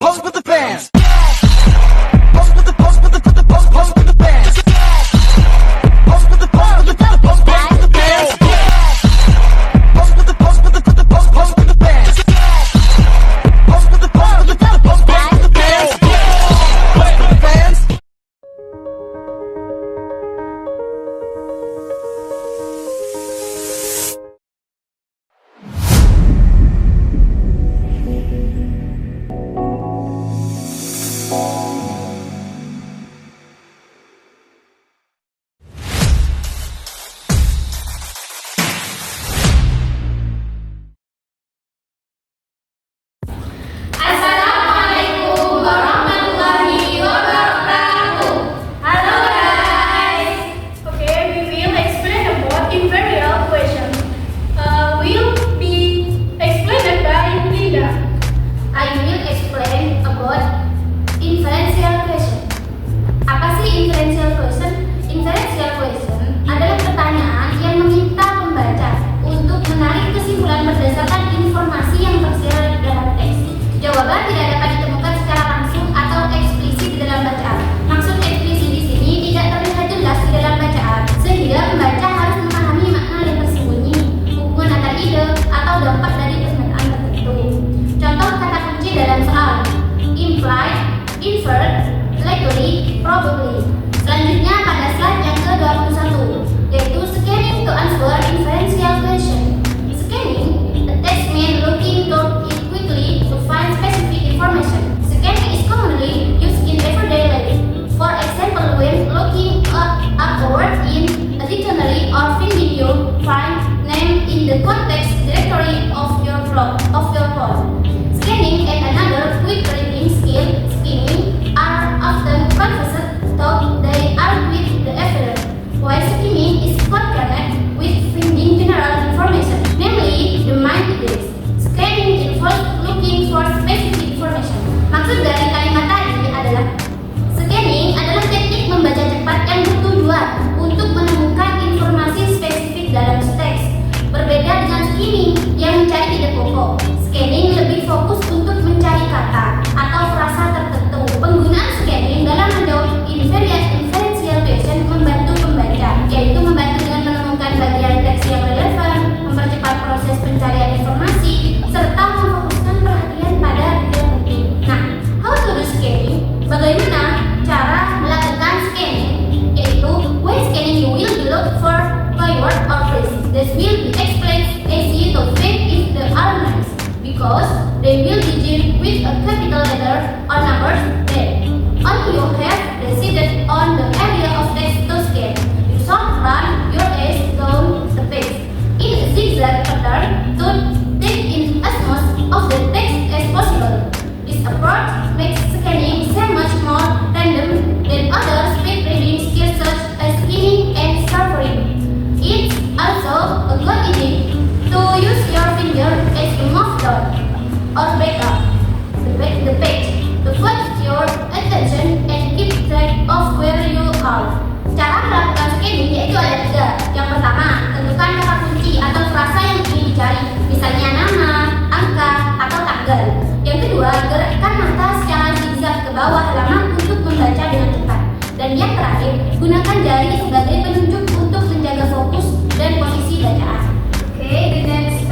Pose with the fans. Pose with the pose with the pose with the fans. Pose with the pose with the pose with the fans. Pose with the pose with the pose with the fans. Pose with the pose with the pose with the fans. Pose with the fans. Assalamualaikum warahmatullahi wabarakatuh. Hello guys. Okay, we will explain about imperial question. Will be explained by Linda. I will explain about inferential question. Apa sih inferential question? Inferential question adalah pertanyaan yang meminta pembaca untuk menarik kesimpulan berdasarkan informasi yang tersirat dalam teks. Jawaban tidak dapat ditemukan secara langsung atau eksplisit di dalam bacaan. Maksud eksplisit di sini tidak terlihat jelas di dalam bacaan, sehingga pembaca harus memahami makna yang tersembunyi, hubungan antar ide, atau dampak dari pernyataan tertentu. Contoh kata kunci dalam soal: implied, inferred, likely, probably. Selanjutnya pada slide yang ke-21, yaitu scanning to answer inferential question. Scanning, a text man looking toward it quickly to find specific information. Scanning is commonly used in everyday life. For example, when looking upward in a dictionary or film video, find name in the context directory of your phone. Scanning and another quick reading skill, skimming, are often confused, though they are with the evidence. While skimming is concerned with finding general information, namely the main ideas. Scanning involves looking for specific information. Maksud dari kalimat tadi adalah scanning adalah teknik membaca cepat yang bertujuan untuk menemukan informasi spesifik dalam teks. Berbeda dengan skimming yang mencari ide pokok. Scanning lebih fokus untuk mencari kata atau frasa tertentu. Penggunaan scanning dalam menjawab inferential question membantu pembaca, yaitu membantu dengan menemukan bagian teks yang relevan, mempercepat proses pencarian informasi, serta memfokuskan perhatian pada yang penting. Nah, how to do scanning? Bagaimana cara melakukan scanning? Yaitu, when scanning you will look for keyword or phrase that will be explained easy to fit in the arguments, because they will begin with a capital letter or numbers that only you have decided on the area of text to scan. You should run your eyes down the page in a zigzag pattern to take in as much of the text as possible. This approach makes scanning so much more random than other speed reading skills such as skimming and surfing. It's also a good idea to use your finger as you move down or back up the page to focus your attention and keep track of where you are. Cara melakukan scanning yaitu ada tiga. Yang pertama, tentukan kata kunci atau frasa yang ingin dicari, misalnya nama, angka, atau tanggal. Yang kedua, gerakkan mata secara zigzag ke bawah halaman untuk membaca dengan cepat. Dan yang terakhir, gunakan jari sebagai penunjuk untuk menjaga fokus dan posisi bacaan. Okay, the next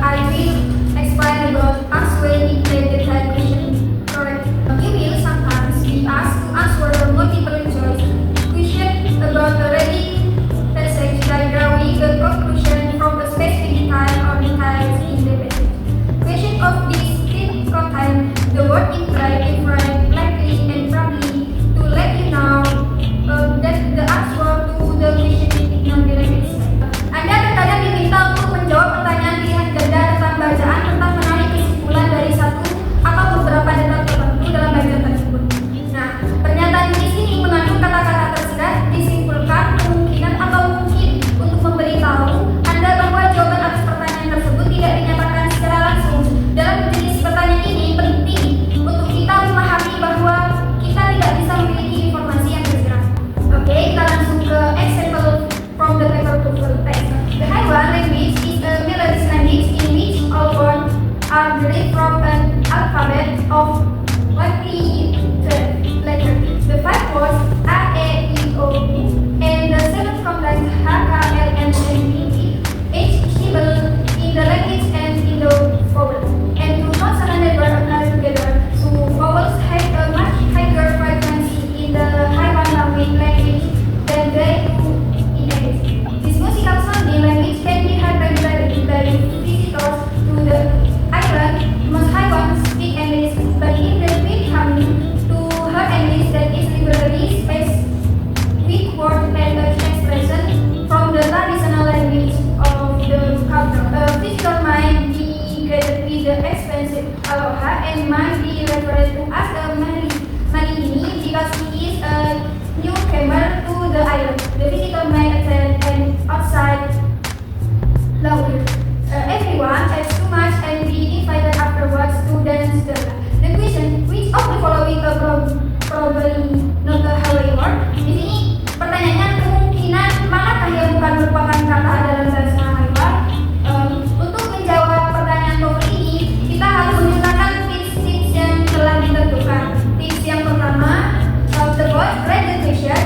I will explain about answering the type question. Correct. You will sometimes be asked to answer a multiple choice question about the reading passage by drawing the conclusion from a specific time or details in the passage. Question of this did contain the word implied, inferred, likely, and probably to let you know that the answer to the question is not directly said. Anda terkadang diminta untuk menjawab pertanyaan pilihan ganda tentang bacaan tentang menarik kesimpulan dari satu atau beberapa data tertentu dalam bagian tersebut. Nah, pernyataan di sini mengandung kata-kata tersirat, disimpulkan, kemungkinan atau mungkin untuk memberitahu Anda bahwa jawaban atas pertanyaan tersebut tidak dinyatakan secara langsung. Dalam jenis pertanyaan ini penting untuk referred to as Malini because he is a newcomer to the island. The visitor may attend an outside louder. Everyone has too much and be invited afterwards to dance the question, which of the following probably not a Hawaii word? Di sini pertanyaannya kemungkinan manakah yang bukan merupakan kata dalam bahasa Hawaii? Untuk menjawab pertanyaan TOEFL ini, kita harus menggunakan tips-tips yang telah ditentukan. Tips yang pertama, the boy read the question.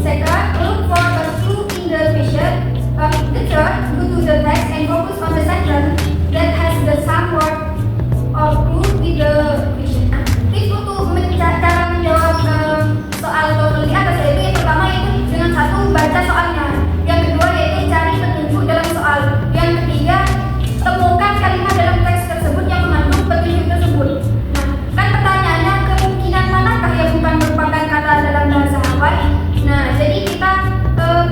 Second, look for a clue in the question. The third, go to the text and focus on the sentence that has the some word or clue with the question. Tips untuk cara menjawab soal TOEFL di atas yaitu yang pertama yaitu dengan satu baca soalnya, yang kedua yaitu cari petunjuk dalam soal, yang ketiga temukan kalimat dalam teks tersebut yang mengandung petunjuk tersebut. Nah, kan pertanyaannya kemungkinan manakah yang bukan merupakan kata dalam bahasa Hawaii? Nah, jadi kita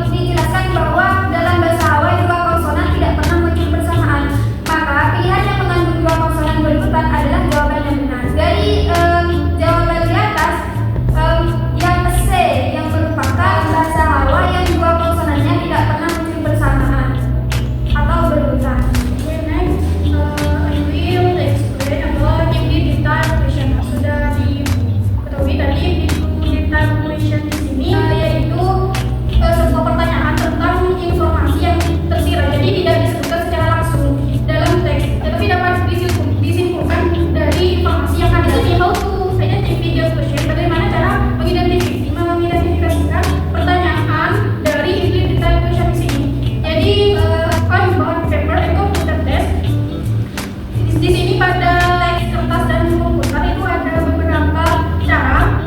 dijelaskan bahwa dalam bahasa Hawaii dua konsonan tidak pernah muncul bersamaan. Maka pilihan yang mengandung dua konsonan berurutan adalah jawaban yang benar. Dari jawaban di atas, yang C yang merupakan bahasa Hawaii yang dua konsonannya tidak pernah muncul bersamaan atau berurutan. Okay, next, I will explain about deep detail question. Sudah diketahui tadi deep detail question di sini yaitu sebuah pertanyaan tentang informasi yang tersirat, jadi tidak disebutkan secara langsung dalam teks, tetapi dapat disimpulkan dari informasi yang ada. Jadi how to identify the question, bagaimana cara mengidentifikasikan pertanyaan dari deep detail question di sini. Jadi on board paper and computer test, di sini pada teks kertas dan komputer itu ada beberapa cara.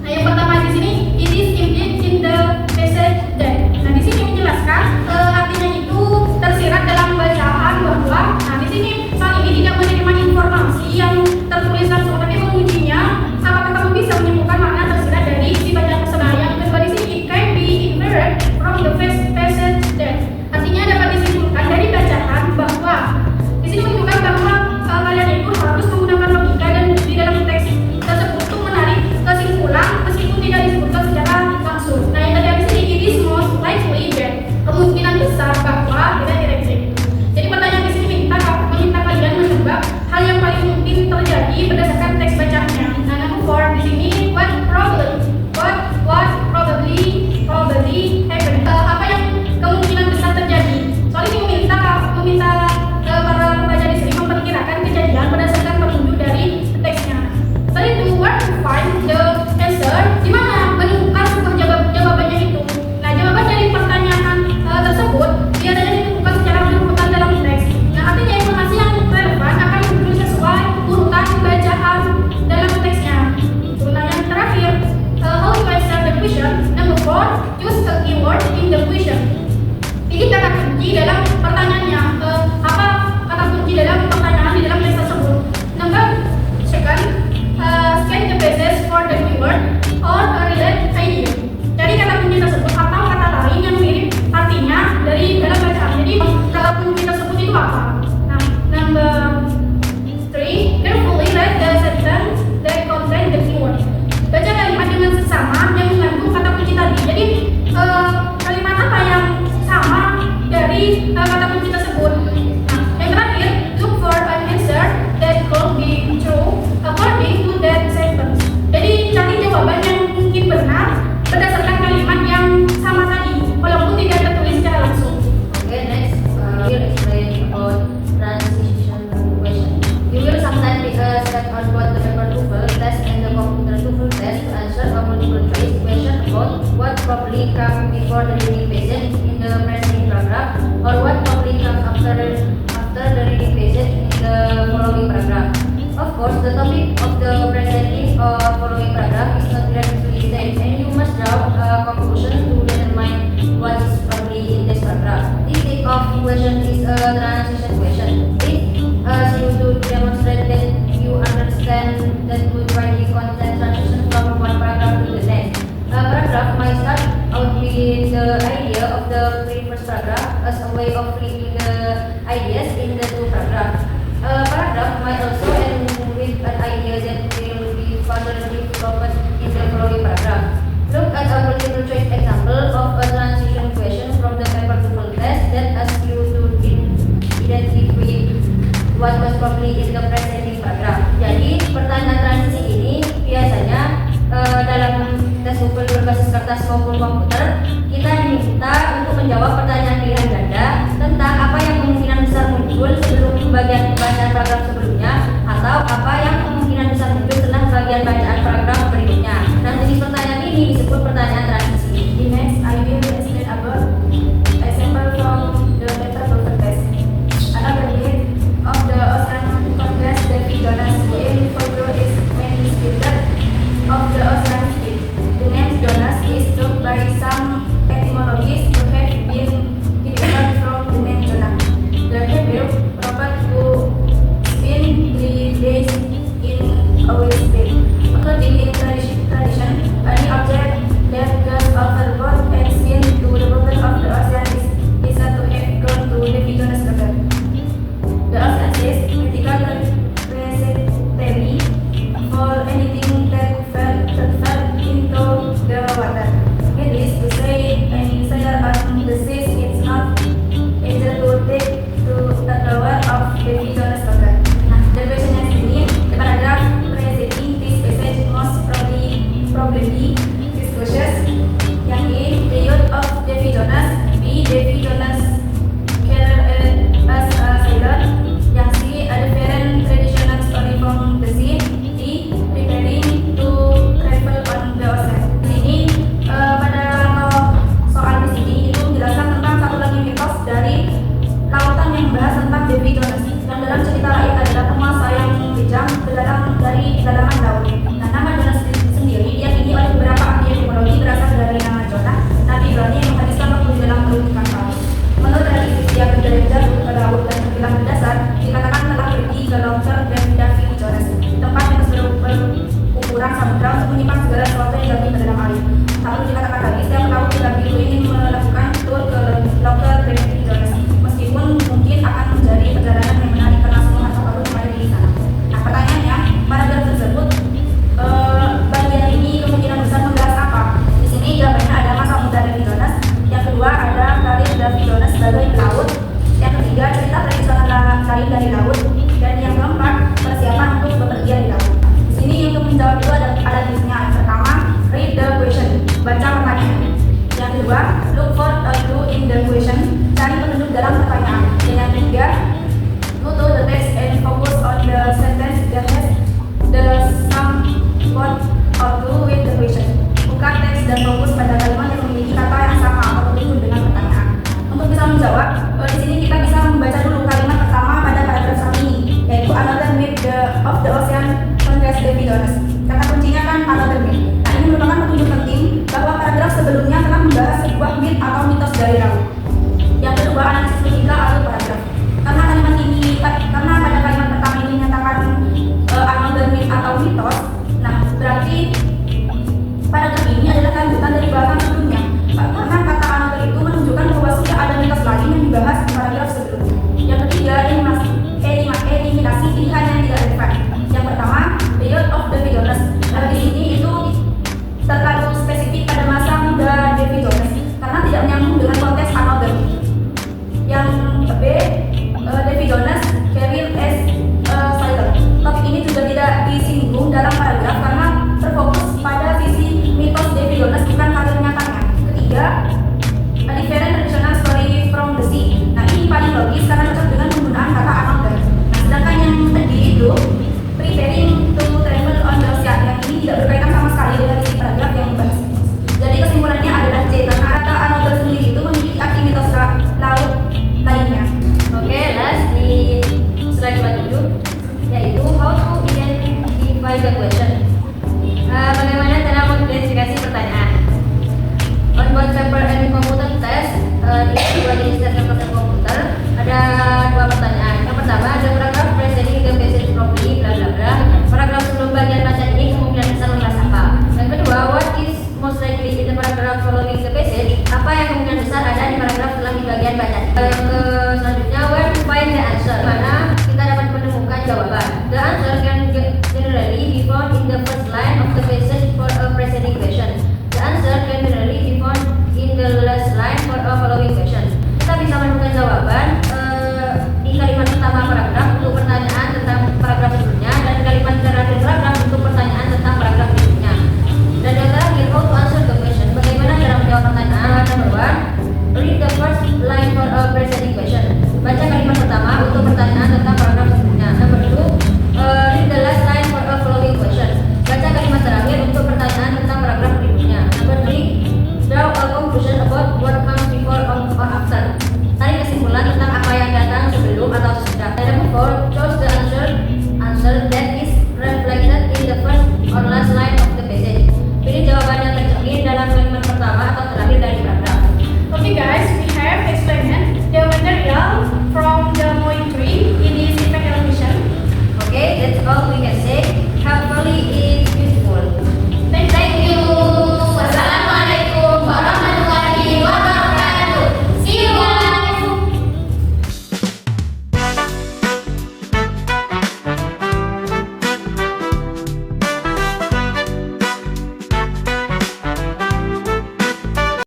Nah, yang pertama di sini it is implied in the passage that. Nah, di sini menjelaskan artinya itu tersirat dalam bacaan bahwa di sini soal ini tidak menerima informasi yang tertulis langsung, tapi mengujinya apakah kamu bisa menemukan makna tersirat dari isi bacaan tersebut. Yang kedua di sini it can be inferred from the passage that. Artinya dapat disimpulkan dari bacaan bahwa di sini menunjukkan bahwa kalian itu harus menggunakan logika dan di dalam teks tersebut untuk menarik kesimpulan meskipun tidak disebutkan secara langsung. Nah, yang tadi di sini it is most likely that, kemungkinan besar bahwa tidak direktif. Jadi pertanyaan di sini meminta kalian menebak hal yang paling mungkin terjadi berdasarkan teks bacaannya. Nah, nomor 4 di sini what probably happen. Apa yang kemungkinan besar terjadi. Soal ini meminta para pembaca di sini memperkirakan kejadian berdasarkan petunjuk dari teksnya. Tadi itu where to find the answer, di mana menemukan sebuah jawabannya itu. Nah, jawaban dari pertanyaan tersebut biasanya ditemukan secara berurutan dalam teks. Nah, artinya informasi yang relevan akan muncul sesuai urutan bacaan dalam teksnya. Nah, yang terakhir, how to answer the question. Number 4, use a keyword in the question. Pilih kata kunci dalam pertanyaannya. Apa kata kunci dalam pertanyaan di dalam teks tersebut? Number second, scan the pages for the keyword or a related idea. Jadi kata kunci tersebut atau kata lain yang mirip artinya dari dalam bacaan. Jadi kata kunci tersebut itu apa? Nah, number 3, carefully read the sentence that contain the keyword. Baca kalimat dengan seksama yang mengandung kata kunci tadi. Jadi kalimat apa yang sama dari kata kunci tersebut? Nah, yang terakhir, look for an answer that could be true according to that sentence. Jadi cari jawaban yang mungkin benar berdasarkan kalimat yang sama tadi, walaupun tidak tertulis secara langsung. Okay, next, we'll explain about transition question. You will sometimes be asked on both the paper TOEFL test and the computer TOEFL test to answer a multiple choice question about what probably comes before the reading passage in the preceding paragraph or what probably comes after the reading passage in the following paragraph. Of course, the topic of the preceding or following paragraph is not directly stated, and you must draw a conclusion to determine what is probably in this paragraph. This type of question is a transition question. It asks you to demonstrate that you understand that good writing content transition from one paragraph to the next. A paragraph might start out with the idea of the previous paragraph as a way of linking the ideas in the two paragraphs. A paragraph might also end with an idea that multiple choice example of a transition question from the paper to full test that asks you to identify what was probably in the preceding paragraph. Jadi pertanyaan transisi ini biasanya dalam tes TOEFL berbasis kertas maupun komputer, kita diminta untuk menjawab pertanyaan pilihan ganda tentang apa yang kemungkinan besar muncul sebelum bagian bacaan paragraf sebelumnya atau apa yang kemungkinan besar muncul setelah bagian bacaan paragraf berikutnya. Nah, jenis pertanyaan ini disebut pertanyaan transisi. The next, I will explain about example from the paper paper test. Another bit of the Ocean Congress that we gonna see in photo is many speaker of the ocean state. The name Jonas is took by some etymologists who have been derived from the name Jonah. The Hebrew prophet who spent 3 days in a whale. According in tradition, any object that goes overboard and sink to the bottom of the ocean is said to have gone to the Jonas river. The ocean is critical repository for anything that fell into the water. Needless to say, any sailor on the seas is not able to take to the tower of the Jonas river. Nah, the question yang ini, the paragraph preceding this passage most probably discusses yang A, the youth of Davy Jonas, B, Davy Jonas career as a sailor, yang C, a different traditional story from the sea, D, preparing to travel on the ocean. Di sini pada soal di sini itu menjelaskan tentang satu lagi mitos dari lautan yang membahas tentang Davy Jonas yang dalam cerita lain adalah penguasa yang bijak berdalam dari kedalaman laut. Nah, nama Jonas sendiri diyakini oleh beberapa ahli etimologi berasal dari nama Jonah, nabi Ibrani yang menghabiskan waktu di dalam perut ikan paus. Menurut tradisi dia berjalan ke laut dan terbilang berdasar, dikatakan telah pergi ke Longshore dan Davy Jonas, tempat yang berukuran samudra untuk menyimpan segala sesuatu yang jatuh ke dalam air. Lalu dikatakan lagi, setiap pelaut di Davy itu ingin melakukan tour ke Longshore dan Davy Jonas, meskipun mungkin akan menjadi perjalanan yang menarik karena semua harta karun ada di sana. Nah, pertanyaannya, paragraf tersebut bagian ini kemungkinan besar membahas apa? Di sini jawabannya ada masa muda Davy Jonas, yang kedua ada karir Davy Jonas sebagai pelaut, yang ketiga cerita tradisional lain dari laut, dan yang keempat persiapan untuk bepergian di laut. Di sini untuk menjawab itu ada listnya. Yang pertama, read the question, baca pertanyaan. Yang kedua, look for a clue in the question, cari petunjuk dalam pertanyaan. Dan yang ketiga, go to the text and focus on the sentence that has the some word or clue with the question. Buka teks dan fokus pada kalimat yang memiliki kata yang sama atau petunjuk dengan pertanyaan. Untuk bisa menjawab, di sini kita bisa membaca dulu kalimat pertama pada paragraf saat ini, yaitu another myth of the ocean congress Davy Jonas. Kata kuncinya kan another myth. Nah, ini merupakan petunjuk penting bahwa paragraf sebelumnya telah membahas sebuah myth atau mitos dari laut. Yang kedua, analisis logika atau paragraf. Karena pada kalimat pertama ini menyatakan another myth atau mitos, nah berarti paragraf ini adalah lanjutan dari bahasan sebelumnya. Karena kata another itu menunjukkan bahwa sudah ada mitos lain yang dibahas di paragraf sebelumnya. Yang ketiga, eliminasi pilihan yang tidak relevan. Yang pertama, the youth of Davy Jonas. Nah, di sini itu terlalu spesifik pada masa muda Davy Jonas karena tidak menyambung dengan konteks another. Yang B, Davy Jonas career as a sailor. Topik ini juga tidak disinggung dalam paragraf karena terfokus pada sisi mitos Davy Jonas bukan karir nyatanya. Ketiga, a different traditional story from the sea. Nah, ini paling logis karena cocok dengan penggunaan kata another. Nah, sedangkan yang tadi itu preparing to travel on the ocean, yang ini tidak berkaitan sama sekali dengan isi paragraf yang membahas. Jadi kesimpulannya adalah C, karena kata another sendiri itu memiliki arti mitos laut lainnya. Oke, last di slide 47, yaitu how to identify the question. Bagaimana cara mengidentifikasi pertanyaan? On both paper and computer test, di dua jenis tes paper komputer ada dua pertanyaan. Yang pertama, ada paragraf preceding the passage properly, bla bla bla. Paragraf sebelum bagian bacaan ini kemungkinan besar membahas apa? Yang kedua, what is most likely in the paragraph following the passage? Apa yang kemungkinan besar ada di paragraf setelah di bagian bacaan? Yang selanjutnya, where to find the answer? Mana kita dapat menemukan jawaban? The answer can generally be found in the first line of the passage